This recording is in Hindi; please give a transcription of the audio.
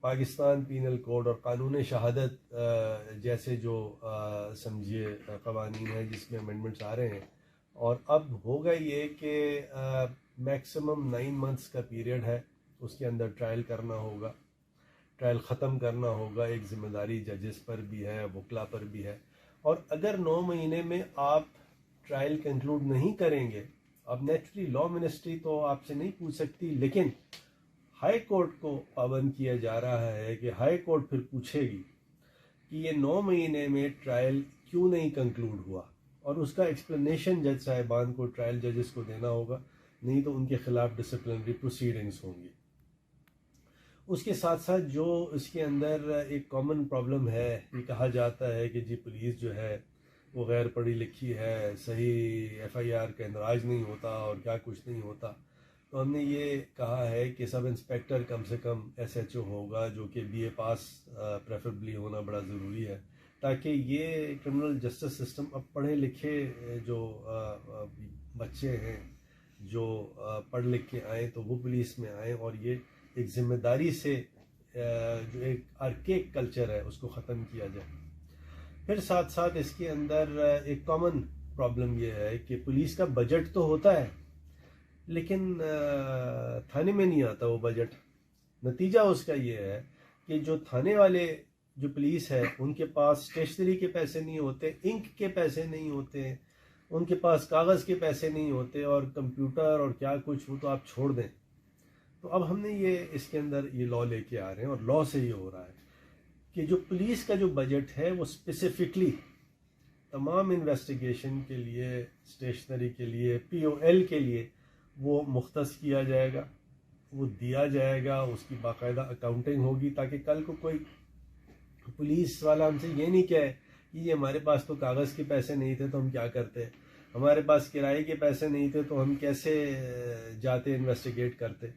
पाकिस्तान पीनल कोड और कानून शहादत जैसे जो समझिए कवानीन हैं जिसमें अमेंडमेंट्स आ रहे हैं, और अब होगा ये कि मैक्सिमम 9 मंथ्स का पीरियड है, उसके अंदर ट्रायल करना होगा, ट्रायल ख़त्म करना होगा। एक ज़िम्मेदारी जजेस पर भी है, वकला पर भी है। और अगर 9 महीने में आप ट्रायल कंक्लूड नहीं करेंगे, अब नेचुरली लॉ मिनिस्ट्री तो आपसे नहीं पूछ सकती, लेकिन हाई कोर्ट को पाबंद किया जा रहा है कि हाई कोर्ट फिर पूछेगी कि ये 9 महीने में ट्रायल क्यों नहीं कंक्लूड हुआ, और उसका एक्सप्लेनेशन जज साहिबान को, ट्रायल जजेस को देना होगा, नहीं तो उनके खिलाफ डिसिप्लिनरी प्रोसीडिंग्स होंगी। उसके साथ साथ जो इसके अंदर एक कॉमन प्रॉब्लम है, ये कहा जाता है कि जी पुलिस जो है वो गैर पढ़ी लिखी है, सही एफआईआर का इंदराज नहीं होता और क्या कुछ नहीं होता। तो हमने ये कहा है कि सब इंस्पेक्टर कम से कम एसएचओ होगा जो कि बीए पास प्रेफरेबली होना बड़ा ज़रूरी है, ताकि ये क्रिमिनल जस्टिस सिस्टम, अब पढ़े लिखे जो बच्चे हैं जो पढ़ लिख के आएँ तो वो पुलिस में आएँ, और ये एक ज़िम्मेदारी से जो एक आर्केक कल्चर है उसको ख़त्म किया जाए। फिर साथ साथ इसके अंदर एक कॉमन प्रॉब्लम ये है कि पुलिस का बजट तो होता है, लेकिन थाने में नहीं आता वो बजट। नतीजा उसका ये है कि जो थाने वाले जो पुलिस है उनके पास स्टेशनरी के पैसे नहीं होते, इंक के पैसे नहीं होते, उनके पास कागज़ के पैसे नहीं होते, और कंप्यूटर और क्या कुछ वो तो आप छोड़ दें। तो अब हमने ये इसके अंदर ये लॉ लेके आ रहे हैं, और लॉ से ये हो रहा है कि जो पुलिस का जो बजट है वो स्पेसिफिकली तमाम इन्वेस्टिगेशन के लिए, स्टेशनरी के लिए, पीओएल के लिए वो मुख्तस किया जाएगा, वो दिया जाएगा, उसकी बाकायदा अकाउंटिंग होगी, ताकि कल को कोई पुलिस वाला हमसे ये नहीं कहे कि ये हमारे पास तो कागज़ के पैसे नहीं थे तो हम क्या करते, हमारे पास किराए के पैसे नहीं थे तो हम कैसे जाते इन्वेस्टिगेट करते।